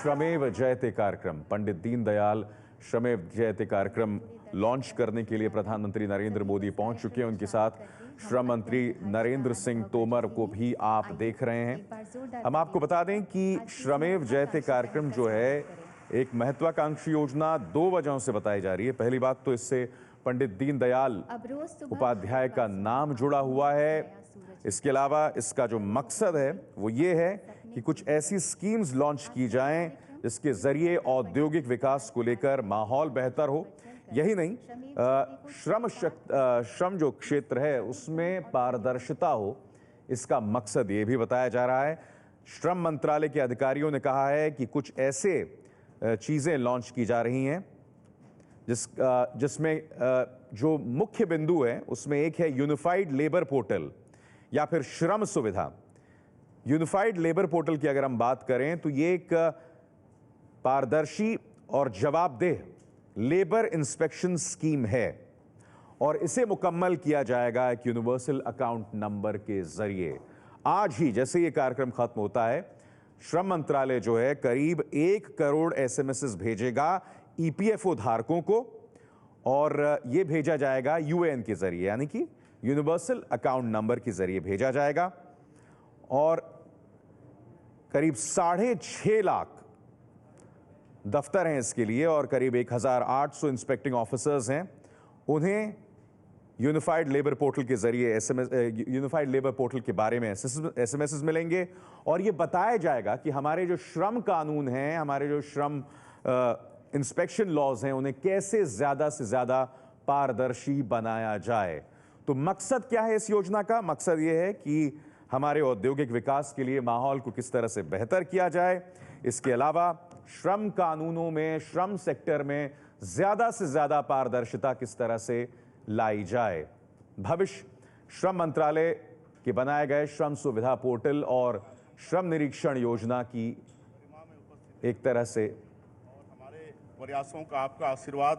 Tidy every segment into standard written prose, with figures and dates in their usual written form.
श्रमेव जयते कार्यक्रम, पंडित दीनदयाल श्रमेव जयते कार्यक्रम लॉन्च करने के लिए प्रधानमंत्री नरेंद्र मोदी पहुंच चुके हैं। उनके साथ श्रम मंत्री नरेंद्र सिंह तोमर को भी आप देख रहे हैं। हम आपको बता दें कि श्रमेव जयते कार्यक्रम जो है एक महत्वाकांक्षी योजना 2 वजहों से बताई जा रही है। पहली बात तो इससे पंडित दीनदयाल उपाध्याय का नाम जुड़ा हुआ है। इसके अलावा इसका जो मकसद है वो ये है कि कुछ ऐसी स्कीम्स लॉन्च की जाएं जिसके जरिए औद्योगिक विकास को लेकर माहौल बेहतर हो। यही नहीं, श्रम जो क्षेत्र है उसमें पारदर्शिता हो, इसका मकसद ये भी बताया जा रहा है। श्रम मंत्रालय के अधिकारियों ने कहा है कि कुछ ऐसे चीजें लॉन्च की जा रही हैं जिसमें जो मुख्य बिंदु है उसमें एक है यूनिफाइड लेबर पोर्टल या फिर श्रम सुविधा। यूनिफाइड लेबर पोर्टल की अगर हम बात करें तो ये एक पारदर्शी और जवाबदेह लेबर इंस्पेक्शन स्कीम है और इसे मुकम्मल किया जाएगा एक यूनिवर्सल अकाउंट नंबर के जरिए। आज ही जैसे ये कार्यक्रम खत्म होता है, श्रम मंत्रालय जो है करीब 1 करोड़ एसएमएस भेजेगा ईपीएफओ धारकों को और ये भेजा जाएगा यूएएन के जरिए, यानी कि यूनिवर्सल अकाउंट नंबर के जरिए भेजा जाएगा। और करीब 6.5 लाख दफ्तर हैं इसके लिए और करीब 1800 इंस्पेक्टिंग ऑफिसर्स हैं। उन्हें यूनिफाइड लेबर पोर्टल के जरिए यूनिफाइड लेबर पोर्टल के बारे में एसएमएस मिलेंगे और ये बताया जाएगा कि हमारे जो श्रम कानून हैं, हमारे जो श्रम इंस्पेक्शन लॉज हैं, उन्हें कैसे ज्यादा से ज्यादा पारदर्शी बनाया जाए। तो मकसद क्या है इस योजना का? मकसद ये है कि हमारे औद्योगिक विकास के लिए माहौल को किस तरह से बेहतर किया जाए। इसके अलावा श्रम कानूनों में, श्रम सेक्टर में ज्यादा से ज्यादा पारदर्शिता किस तरह से लाई जाए। भविष्य श्रम मंत्रालय के बनाए गए श्रम सुविधा पोर्टल और श्रम निरीक्षण योजना की एक तरह से हमारे प्रयासों का आपका आशीर्वाद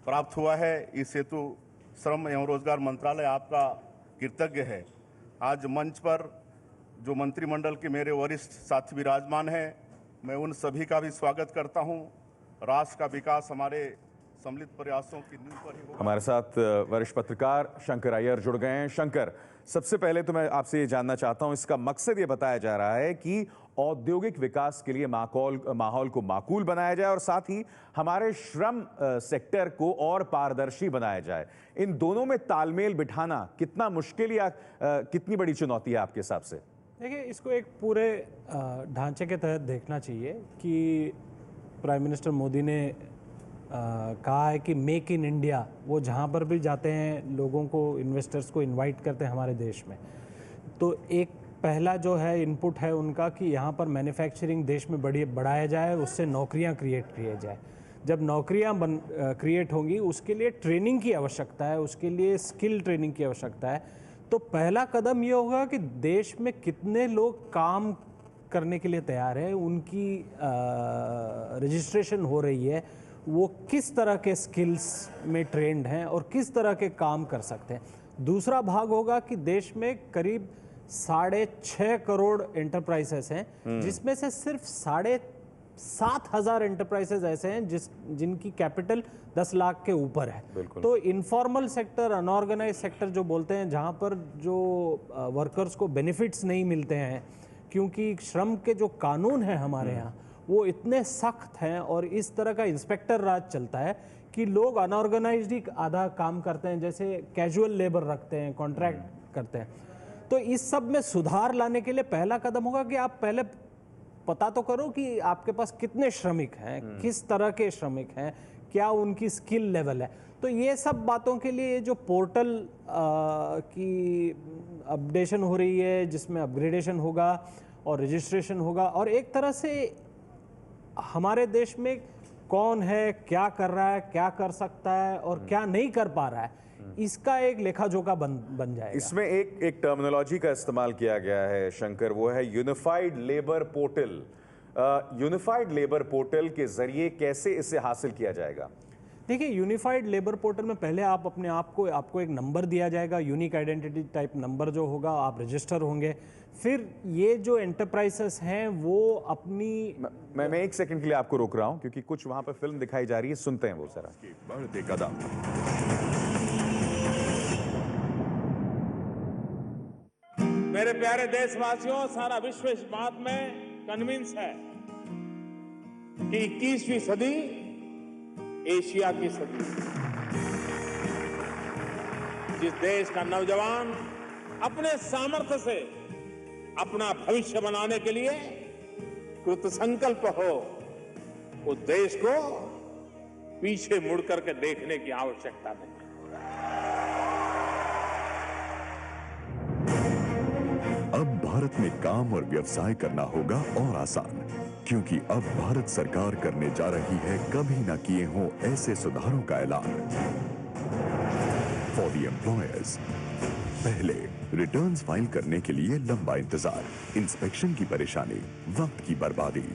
प्राप्त हुआ है। इस हेतु श्रम एवं रोजगार मंत्रालय आपका कृतज्ञ है। आज मंच पर जो मंत्रिमंडल के मेरे वरिष्ठ साथी विराजमान हैं, मैं उन सभी का भी स्वागत करता हूं। राष्ट्र का विकास हमारे सम्मिलित प्रयासों की नींव पर ही होगा। हमारे साथ वरिष्ठ पत्रकार शंकर अय्यर जुड़ गए हैं। शंकर, सबसे पहले तो मैं आपसे ये जानना चाहता हूं, इसका मकसद ये बताया जा रहा है कि औद्योगिक विकास के लिए माहौल को माकूल बनाया जाए और साथ ही हमारे श्रम सेक्टर को और पारदर्शी बनाया जाए। इन दोनों में तालमेल बिठाना कितना मुश्किल या कितनी बड़ी चुनौती है आपके हिसाब से? देखिए, इसको एक पूरे ढांचे के तहत देखना चाहिए कि प्राइम मिनिस्टर मोदी ने कहा है कि मेक इन इंडिया, वो जहाँ पर भी जाते हैं लोगों को, इन्वेस्टर्स को इनवाइट करते हैं हमारे देश में। तो एक पहला जो है इनपुट है उनका कि यहाँ पर मैन्युफैक्चरिंग देश में बढ़ाया जाए, उससे नौकरियाँ क्रिएट किए जाए। जब नौकरियाँ क्रिएट होंगी उसके लिए ट्रेनिंग की आवश्यकता है, उसके लिए स्किल ट्रेनिंग की आवश्यकता है। तो पहला कदम ये होगा कि देश में कितने लोग काम करने के लिए तैयार हैं, उनकी रजिस्ट्रेशन हो रही है, वो किस तरह के स्किल्स में ट्रेंड हैं और किस तरह के काम कर सकते हैं। दूसरा भाग होगा कि देश में करीब 6.5 करोड़ एंटरप्राइजेस हैं, जिसमें से सिर्फ 7,500 एंटरप्राइजेस ऐसे हैं जिनकी कैपिटल 10 लाख के ऊपर है। तो इनफॉर्मल सेक्टर, अनऑर्गेनाइज सेक्टर जो बोलते हैं, जहां पर जो वर्कर्स को बेनिफिट्स नहीं मिलते हैं क्योंकि श्रम के जो कानून हैं हमारे यहाँ वो इतने सख्त हैं और इस तरह का इंस्पेक्टर राज चलता है कि लोग अनऑर्गेनाइज्ड ही आधा काम करते हैं, जैसे कैजुअल लेबर रखते हैं, कॉन्ट्रैक्ट करते हैं। तो इस सब में सुधार लाने के लिए पहला कदम होगा कि आप पहले पता तो करो कि आपके पास कितने श्रमिक हैं, किस तरह के श्रमिक हैं, क्या उनकी स्किल लेवल है। तो ये सब बातों के लिए जो पोर्टल की अपडेशन हो रही है, जिसमें अपग्रेडेशन होगा और रजिस्ट्रेशन होगा और एक तरह से हमारे देश में कौन है, क्या कर रहा है, क्या कर सकता है और क्या नहीं कर पा रहा है, इसका एक लेखा जोखा बन जाएगा। इसमें एक टर्मिनोलॉजी का इस्तेमाल किया गया है शंकर, वो है unified labour portal. Unified labour portal के जरिए कैसे इसे हासिल किया जाएगा? देखिए, यूनिफाइड लेबर पोर्टल में पहले आप अपने आप को आपको एक नंबर दिया जाएगा, यूनिक आइडेंटिटी टाइप नंबर जो होगा, आप रजिस्टर होंगे। फिर ये जो एंटरप्राइजेस हैं वो अपनी मैं एक सेकंड के लिए आपको रोक रहा हूं क्योंकि कुछ वहां पर फिल्म दिखाई जा रही है, सुनते हैं वो जरा। बढ़ते कदम। मेरे प्यारे देशवासियों, सारा विश्व इस बात में कन्विंस है कि 21वीं सदी एशिया की सदी है। जिस देश का नौजवान अपने सामर्थ्य से अपना भविष्य बनाने के लिए कृत संकल्प हो, उस देश को पीछे मुड़ करके देखने की आवश्यकता नहीं। अब भारत में काम और व्यवसाय करना होगा और आसान, क्योंकि अब भारत सरकार करने जा रही है कभी न किए हों ऐसे सुधारों का ऐलान। फॉर द एम्प्लॉयर्स, पहले रिटर्न्स फाइल करने के लिए लंबा इंतजार, इंस्पेक्शन की परेशानी, वक्त की बर्बादी।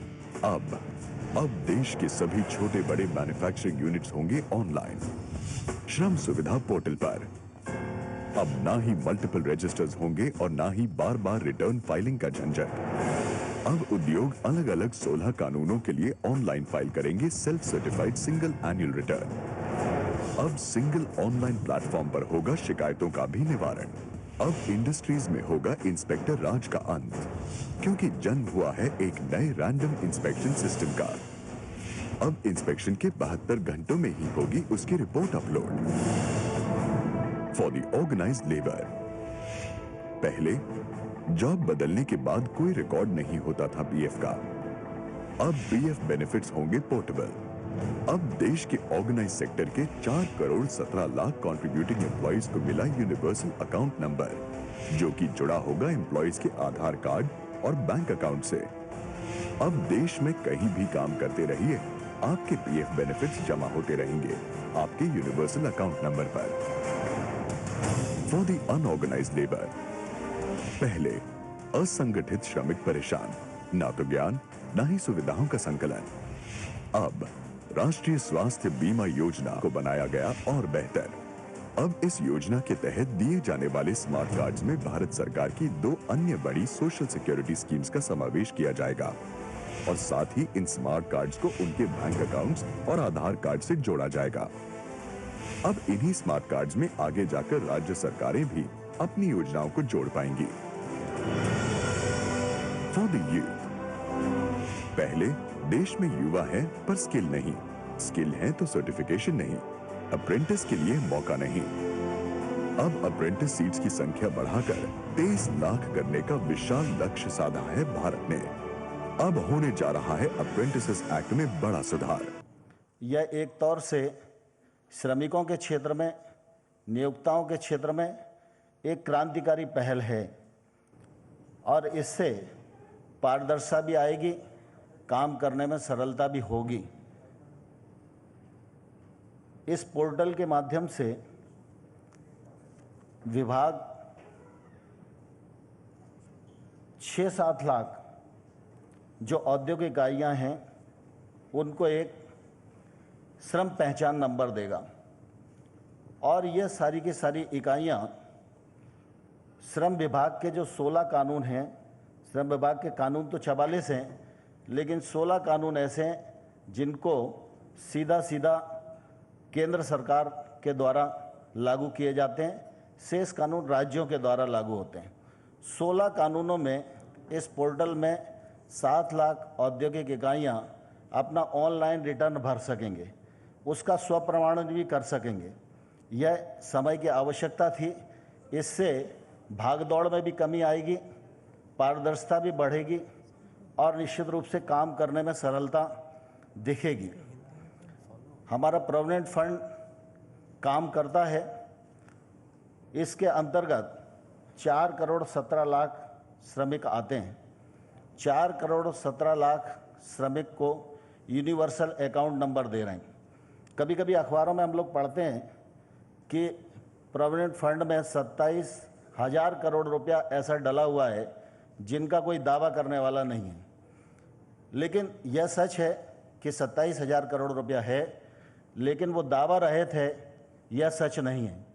अब देश के सभी छोटे बड़े मैन्युफैक्चरिंग यूनिट्स होंगे ऑनलाइन श्रम सुविधा पोर्टल पर। अब ना ही मल्टीपल रजिस्टर्स होंगे और ना ही बार बार रिटर्न फाइलिंग का झंझट। अब उद्योग अलग अलग 16 कानूनों के लिए ऑनलाइन फाइल करेंगे self certified single annual return. अब सिंगल ऑनलाइन प्लेटफॉर्म पर होगा शिकायतों का भी निवारण। अब इंडस्ट्रीज में होगा इंस्पेक्टर राज का अंत, क्योंकि जन्म हुआ है एक नए रैंडम इंस्पेक्शन सिस्टम का। अब इंस्पेक्शन के 72 घंटों में ही होगी उसकी report upload. For the organised labour, पहले जॉब बदलने के बाद कोई रिकॉर्ड नहीं होता था पीएफ का। अब पीएफ बेनिफिट्स होंगे पोर्टेबल। अब देश के ऑर्गेनाइज सेक्टर के 4 करोड़ 17 लाख कंट्रीब्यूटिंग एम्प्लॉइज को मिला यूनिवर्सल अकाउंट नंबर, जो कि जुड़ा होगा एम्प्लॉइज के आधार कार्ड और बैंक अकाउंट से। अब देश में कहीं भी काम करते रहिए, आपके पीएफ बेनिफिट्स जमा होते रहेंगे आपके यूनिवर्सल अकाउंट नंबर पर। फॉर द अनऑर्गेनाइज्ड लेबर, पहले असंगठित श्रमिक परेशान, ना तो ज्ञान ना ही सुविधाओं का संकलन। अब राष्ट्रीय स्वास्थ्य बीमा योजना को बनाया गया और बेहतर। अब इस योजना के तहत दिए जाने वाले स्मार्ट कार्ड्स में भारत सरकार की 2 अन्य बड़ी सोशल सिक्योरिटी स्कीम्स का समावेश किया जाएगा और साथ ही इन स्मार्ट कार्ड्स को उनके बैंक अकाउंट्स और आधार कार्ड से जोड़ा जाएगा। अब इन्हीं स्मार्ट कार्ड्स में आगे जाकर राज्य सरकारें भी अपनी योजनाओं को जोड़ पाएंगी। फॉर द यूथ, पहले देश में युवा है पर स्किल नहीं, स्किल है तो सर्टिफिकेशन नहीं, अप्रेंटिस के लिए मौका नहीं। अब अप्रेंटिस सीट्स की संख्या बढ़ाकर 23 लाख करने का विशाल लक्ष्य साधा है भारत ने। अब होने जा रहा है अप्रेंटिसेस एक्ट में बड़ा सुधार। यह एक तौर से श्रमिकों के क्षेत्र में, नियोक्ताओं के क्षेत्र में एक क्रांतिकारी पहल है और इससे पारदर्शिता भी आएगी, काम करने में सरलता भी होगी। इस पोर्टल के माध्यम से विभाग 6-7 लाख जो औद्योगिक इकाइयां हैं उनको एक श्रम पहचान नंबर देगा और ये सारी की सारी इकाइयां श्रम विभाग के जो 16 कानून हैं, श्रम विभाग के कानून तो 44 हैं, लेकिन 16 कानून ऐसे हैं जिनको सीधा केंद्र सरकार के द्वारा लागू किए जाते हैं, शेष कानून राज्यों के द्वारा लागू होते हैं। 16 कानूनों में इस पोर्टल में 7 लाख औद्योगिक इकाइयां अपना ऑनलाइन रिटर्न भर सकेंगे, उसका स्वप्रमाणन भी कर सकेंगे। यह समय की आवश्यकता थी, इससे भागदौड़ में भी कमी आएगी, पारदर्शिता भी बढ़ेगी और निश्चित रूप से काम करने में सरलता दिखेगी। हमारा प्रोविडेंट फंड काम करता है, इसके अंतर्गत 4 करोड़ 17 लाख श्रमिक आते हैं। 4 करोड़ 17 लाख श्रमिक को यूनिवर्सल अकाउंट नंबर दे रहे हैं। कभी कभी अखबारों में हम लोग पढ़ते हैं कि प्रोविडेंट फंड में 27,000 करोड़ रुपया ऐसा डला हुआ है जिनका कोई दावा करने वाला नहीं है, लेकिन यह सच है कि 27,000 करोड़ रुपया है, लेकिन वो दावा रहे थे, यह सच नहीं है।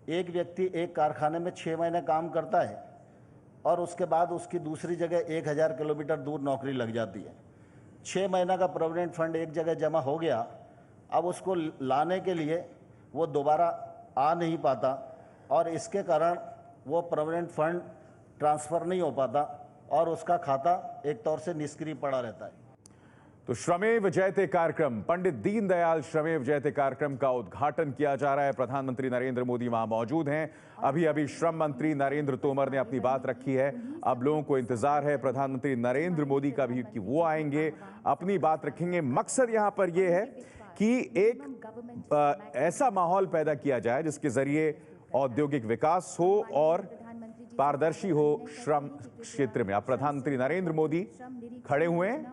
एक व्यक्ति एक कारखाने में 6 महीने काम करता है और उसके बाद उसकी दूसरी जगह 1000 किलोमीटर दूर नौकरी लग जाती है। 6 महीना का प्रोविडेंट फंड एक जगह जमा हो गया, अब उसको लाने के लिए वो दोबारा आ नहीं पाता और इसके कारण वो प्रोविडेंट फंड ट्रांसफ़र नहीं हो पाता और उसका खाता एक तौर से निष्क्रिय पड़ा रहता है। तो श्रमेव जयते कार्यक्रम, पंडित दीनदयाल श्रमेव जयते कार्यक्रम का उद्घाटन किया जा रहा है। प्रधानमंत्री नरेंद्र मोदी वहां मौजूद हैं। अभी अभी श्रम मंत्री नरेंद्र तोमर ने अपनी बात रखी है। अब लोगों को इंतजार है प्रधानमंत्री नरेंद्र मोदी का भी कि वो आएंगे, अपनी बात रखेंगे। मकसद यहां पर यह है कि एक ऐसा माहौल पैदा किया जाए जिसके जरिए औद्योगिक विकास हो और पारदर्शी हो श्रम क्षेत्र में। अब प्रधानमंत्री नरेंद्र मोदी खड़े हुए हैं,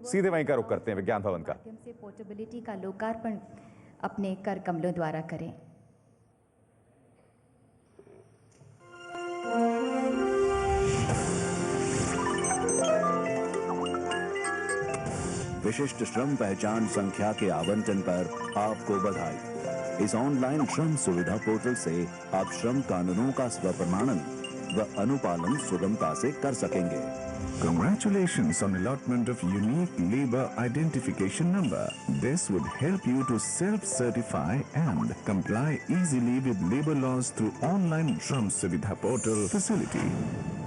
सीधे वहीं का रुख करते हैं विज्ञान भवन का। पोर्टेबिलिटी का लोकार्पण अपने कर कमलों द्वारा करें। विशिष्ट श्रम पहचान संख्या के आवंटन पर आपको बधाई। इस ऑनलाइन श्रम सुविधा पोर्टल से आप श्रम कानूनों का स्वप्रमाणन व अनुपालन सुगमता से कर सकेंगे। Congratulations on allotment of unique labor identification number. This would help you to self-certify and comply easily with labor laws through online Shram Suvidha portal facility.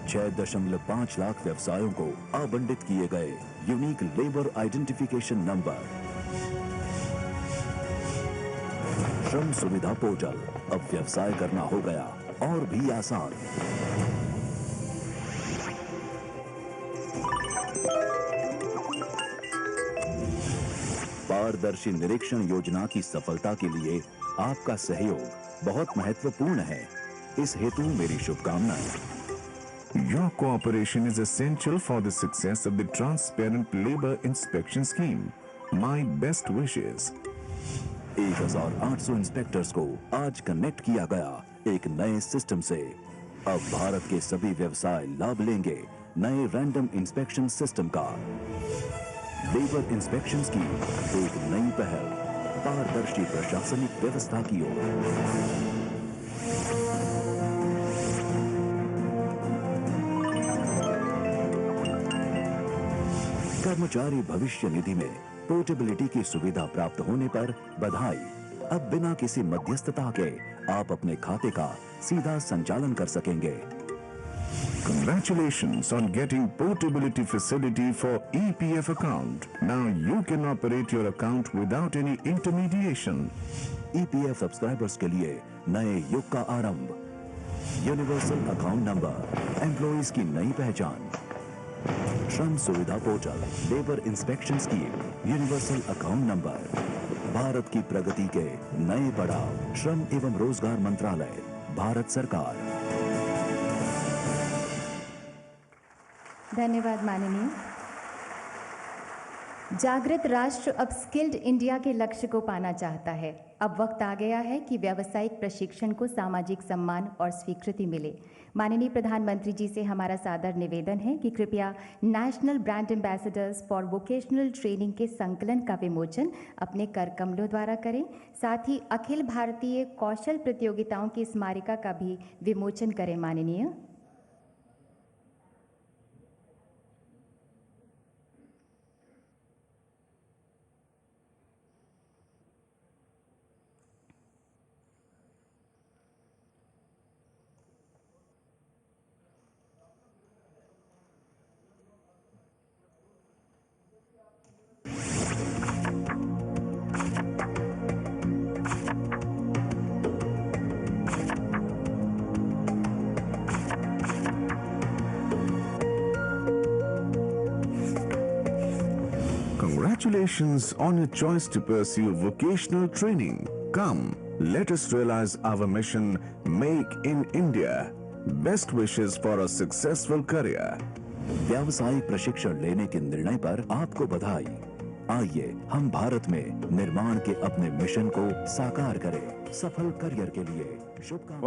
6.5 lakh व्यवसायों को आवंटित किए गए यूनिक लेबर आइडेंटिफिकेशन नंबर। श्रम सुविधा पोर्टल, अब व्यवसाय करना हो गया और भी आसान। पारदर्शी निरीक्षण योजना की सफलता के लिए आपका सहयोग बहुत महत्वपूर्ण है। इस हेतु मेरी शुभकामनाएं। Your cooperation is essential for the success of the transparent labor inspection scheme. My best wishes. 1800 inspectors को आज कनेक्ट किया गया एक नए सिस्टम से। अब भारत के सभी व्यवसाय लाभ लेंगे नए रैंडम इंस्पेक्शन सिस्टम का। लेबर इंस्पेक्शन की एक नई पहल पारदर्शी प्रशासनिक व्यवस्था की ओर। कर्मचारी भविष्य निधि में पोर्टेबिलिटी की सुविधा प्राप्त होने पर बधाई। अब बिना किसी मध्यस्थता के आप अपने खाते का सीधा संचालन कर सकेंगे। Congratulations on getting portability facility for EPF account. Now you can operate your account without any intermediation. EPF subscribers के लिए नए युग का आरंभ। यूनिवर्सल अकाउंट नंबर, एम्प्लॉइज की नई पहचान। श्रम सुविधा portal, labour inspection scheme, universal account number. Bharat की प्रगति के नए पड़ाव। श्रम एवं रोजगार मंत्रालय, भारत सरकार। धन्यवाद माननीय। जागृत राष्ट्र अब स्किल्ड इंडिया के लक्ष्य को पाना चाहता है। अब वक्त आ गया है कि व्यावसायिक प्रशिक्षण को सामाजिक सम्मान और स्वीकृति मिले। माननीय प्रधानमंत्री जी से हमारा सादर निवेदन है कि कृपया national brand ambassadors for vocational training के संकलन का विमोचन अपने कर कमलों द्वारा करें। साथ ही अखिल भारतीय कौशल प्रतियोगिताओं की स्मारिका का भी विमोचन करें माननीय। Congratulations on your choice to pursue vocational training. Come, let us realize our mission, Make in India. Best wishes for a successful career. व्यावसायिक प्रशिक्षण लेने के निर्णय पर आपको बधाई। आइए हम भारत में निर्माण के अपने मिशन को साकार करें। सफल करियर के लिए शुभकामनाएं।